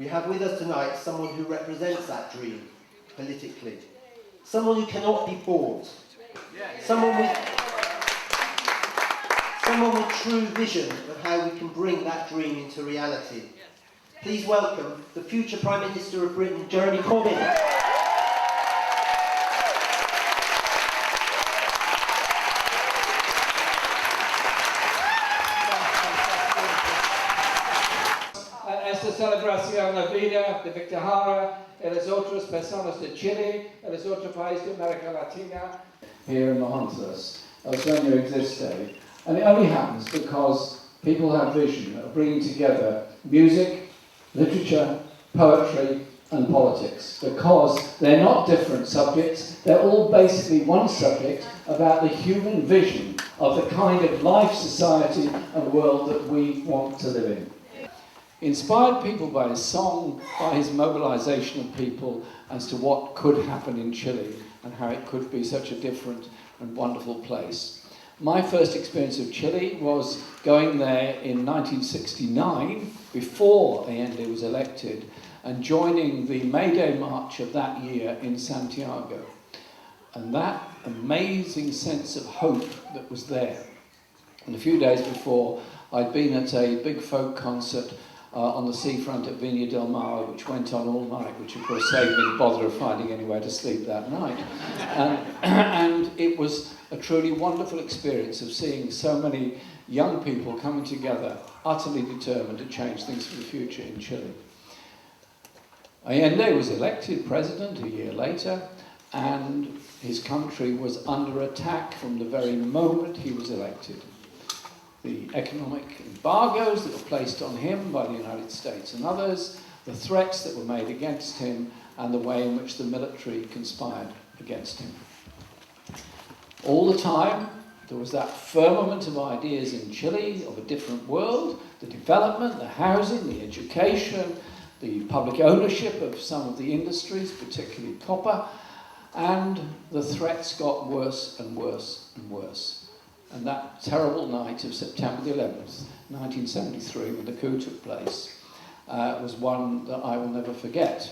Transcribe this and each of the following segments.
We have with us tonight someone who represents that dream politically. Someone who cannot be bought. Someone with true vision of how we can bring that dream into reality. Please welcome the future Prime Minister of Britain, Jeremy Corbyn. Esta celebración la vida de Victor Jara y las otras personas de Chile y los otros países de América Latina. Here in the Honduras, El Sueno Existe. And it only happens because people have vision of bringing together music, literature, poetry and politics, because they're not different subjects, they're all basically one subject about the human vision of the kind of life, society and world that we want to live in. He inspired people by his song, by his mobilisation of people as to what could happen in Chile and how it could be such a different and wonderful place. My first experience of Chile was going there in 1969, before Allende was elected, and joining the May Day March of that year in Santiago. And that amazing sense of hope that was there. And a few days before, I'd been at a big folk concert on the seafront at Viña del Mar, which went on all night, which of course saved me the bother of finding anywhere to sleep that night. And it was a truly wonderful experience of seeing so many young people coming together, utterly determined to change things for the future in Chile. Allende was elected president a year later, and his country was under attack from the very moment he was elected. The economic embargoes that were placed on him by the United States and others, the threats that were made against him, and the way in which the military conspired against him. All the time, there was that firmament of ideas in Chile of a different world, the development, the housing, the education, the public ownership of some of the industries, particularly copper, and the threats got worse and worse and worse. And that terrible night of September the 11th, 1973, when the coup took place, was one that I will never forget.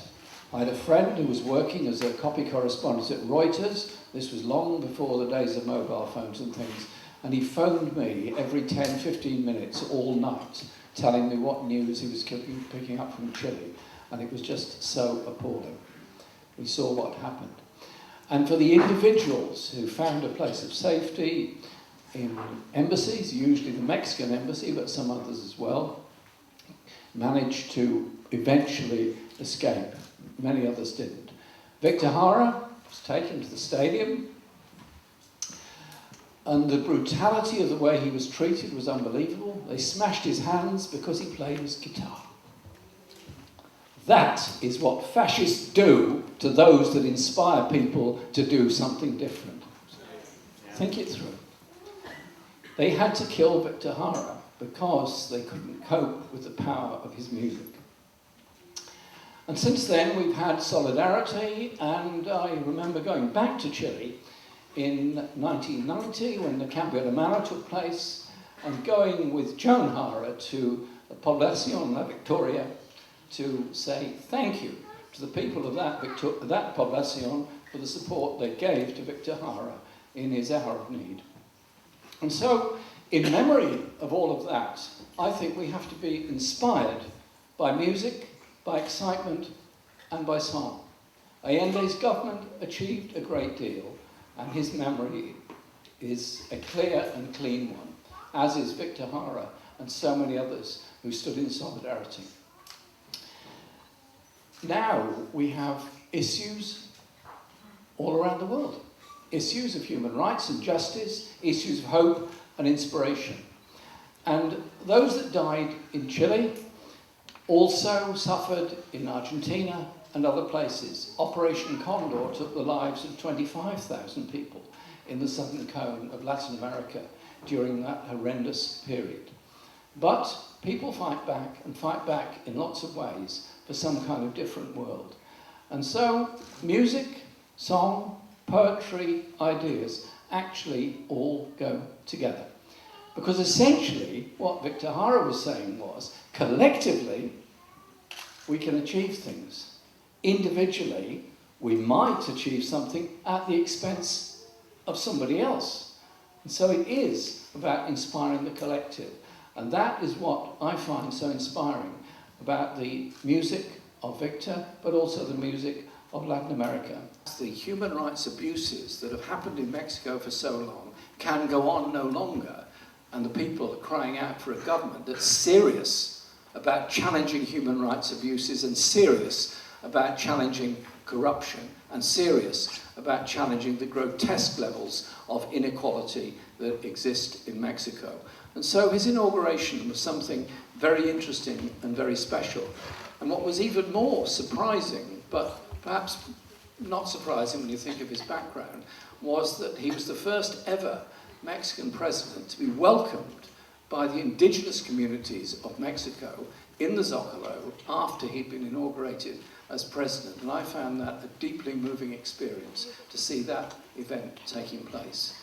I had a friend who was working as a copy correspondent at Reuters. This was long before the days of mobile phones and things. And he phoned me every 10, 15 minutes all night, telling me what news he was picking up from Chile. And it was just so appalling. We saw what happened. And for the individuals who found a place of safety in embassies, usually the Mexican embassy, but some others as well, managed to eventually escape. Many others didn't. Victor Jara was taken to the stadium, and the brutality of the way he was treated was unbelievable. They smashed his hands because he played his guitar. That is what fascists do to those that inspire people to do something different. Think it through. They had to kill Victor Jara because they couldn't cope with the power of his music. And since then we've had solidarity, and I remember going back to Chile in 1990 when the Cambio de Mano took place, and going with Joan Jara to the Poblacion La Victoria to say thank you to the people of that Poblacion for the support they gave to Victor Jara in his hour of need. And so, in memory of all of that, I think we have to be inspired by music, by excitement, and by song. Allende's government achieved a great deal, and his memory is a clear and clean one, as is Victor Jara and so many others who stood in solidarity. Now we have issues all around the world. Issues of human rights and justice, issues of hope and inspiration. And those that died in Chile also suffered in Argentina and other places. Operation Condor took the lives of 25,000 people in the southern cone of Latin America during that horrendous period. But people fight back in lots of ways for some kind of different world. And so music, song, poetry, ideas actually all go together. Because essentially what Victor Jara was saying was, collectively, we can achieve things. Individually, we might achieve something at the expense of somebody else. And so it is about inspiring the collective. And that is what I find so inspiring about the music of Victor, but also the music of Latin America. The human rights abuses that have happened in Mexico for so long can go on no longer. And the people are crying out for a government that's serious about challenging human rights abuses and serious about challenging corruption and serious about challenging the grotesque levels of inequality that exist in Mexico. And so his inauguration was something very interesting and very special. And what was even more surprising, but perhaps not surprising when you think of his background, was that he was the first ever Mexican president to be welcomed by the indigenous communities of Mexico in the Zocalo after he'd been inaugurated as president. And I found that a deeply moving experience to see that event taking place.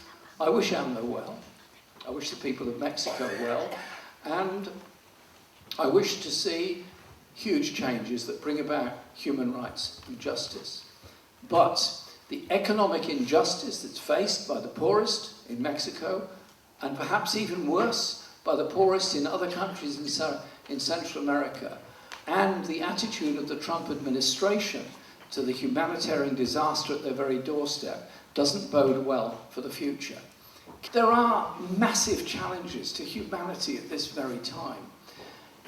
I wish AMLO well. I wish the people of Mexico well. And I wish to see huge changes that bring about human rights and justice. But the economic injustice that's faced by the poorest in Mexico, and perhaps even worse, by the poorest in other countries in Central America, and the attitude of the Trump administration to the humanitarian disaster at their very doorstep doesn't bode well for the future. There are massive challenges to humanity at this very time.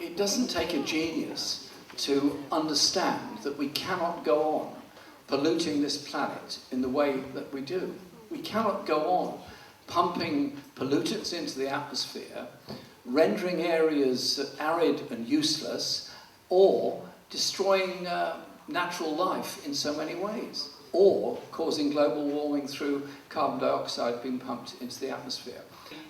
It doesn't take a genius to understand that we cannot go on polluting this planet in the way that we do. We cannot go on pumping pollutants into the atmosphere, rendering areas arid and useless, or destroying natural life in so many ways, or causing global warming through carbon dioxide being pumped into the atmosphere.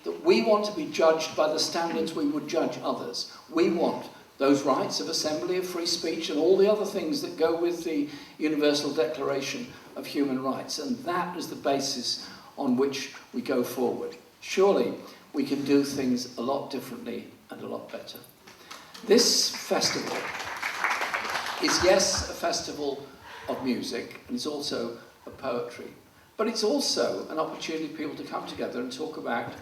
That we want to be judged by the standards we would judge others. We want those rights of assembly, of free speech, and all the other things that go with the Universal Declaration of Human Rights. And that is the basis on which we go forward. Surely we can do things a lot differently and a lot better. This festival is, yes, a festival of music, and it's also of poetry. But it's also an opportunity for people to come together and talk about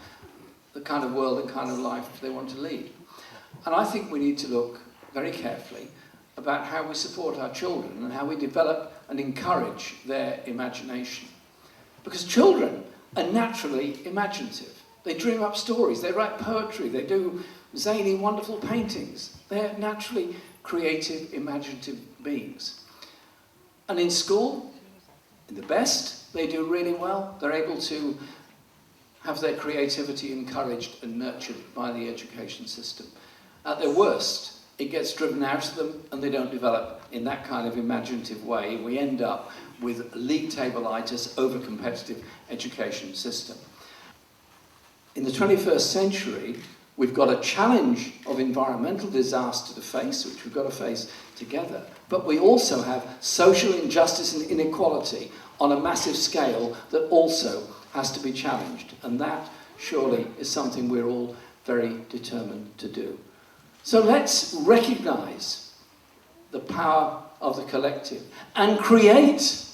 the kind of world and kind of life they want to lead. And I think we need to look very carefully about how we support our children and how we develop and encourage their imagination. Because children are naturally imaginative. They dream up stories, they write poetry, they do zany, wonderful paintings. They're naturally creative, imaginative beings. And in school, in the best, they do really well. They're able to have their creativity encouraged and nurtured by the education system. At their worst, it gets driven out of them and they don't develop in that kind of imaginative way. We end up with league table-itis, over-competitive education system. In the 21st century, we've got a challenge of environmental disaster to face, which we've got to face together. But we also have social injustice and inequality on a massive scale that also has to be challenged. And that, surely, is something we're all very determined to do. So let's recognise the power of the collective and create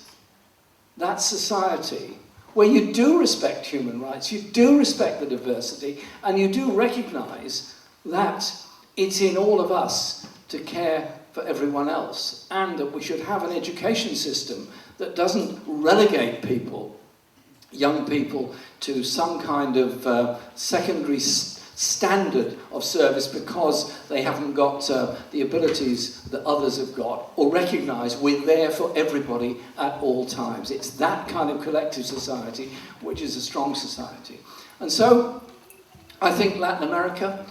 that society where you do respect human rights, you do respect the diversity, and you do recognise that it's in all of us to care for everyone else, and that we should have an education system that doesn't relegate people, young people, to some kind of secondary standard of service because they haven't got the abilities that others have got, or recognise we're there for everybody at all times. It's that kind of collective society which is a strong society. And so I think Latin America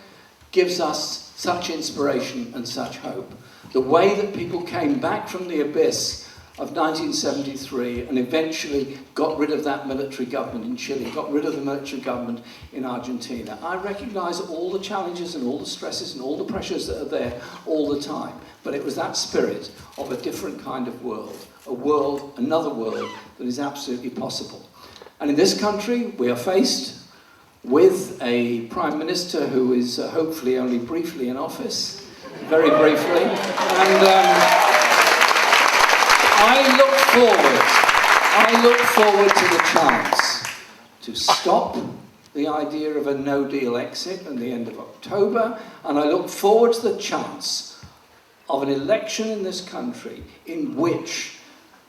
gives us such inspiration and such hope. The way that people came back from the abyss of 1973 and eventually got rid of that military government in Chile, got rid of the military government in Argentina. I recognise all the challenges and all the stresses and all the pressures that are there all the time. But it was that spirit of a different kind of world, a world, another world that is absolutely possible. And in this country, we are faced with a Prime Minister who is hopefully only briefly in office, very briefly. And I look forward to the chance to stop the idea of a no-deal exit at the end of October, and I look forward to the chance of an election in this country in which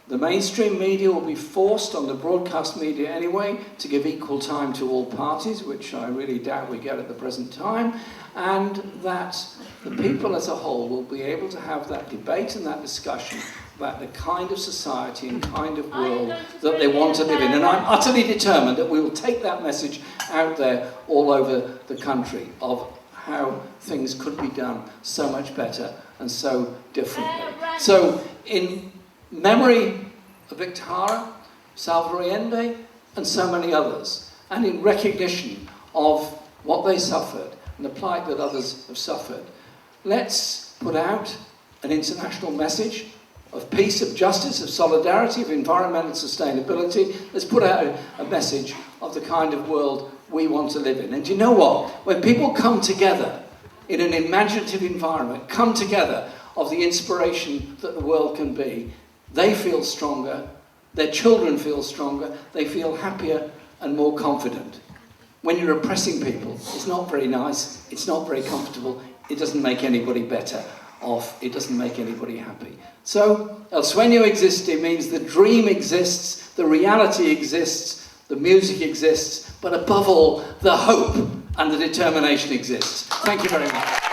the mainstream media will be forced, on the broadcast media anyway, to give equal time to all parties, which I really doubt we get at the present time, and that the people as a whole will be able to have that debate and that discussion about the kind of society and kind of world that they want to live in. And I'm utterly determined that we will take that message out there all over the country of how things could be done so much better and so differently. So, in memory of Victor Jara, Salvador Allende, and so many others, and in recognition of what they suffered and the plight that others have suffered, let's put out an international message of peace, of justice, of solidarity, of environmental sustainability. Let's put out a message of the kind of world we want to live in. And do you know what? When people come together in an imaginative environment, come together of the inspiration that the world can be, they feel stronger, their children feel stronger, they feel happier and more confident. When you're oppressing people, it's not very nice, it's not very comfortable, it doesn't make anybody better off, it doesn't make anybody happy. So, El Sueño existe means the dream exists, the reality exists, the music exists, but above all, the hope and the determination exists. Thank you very much.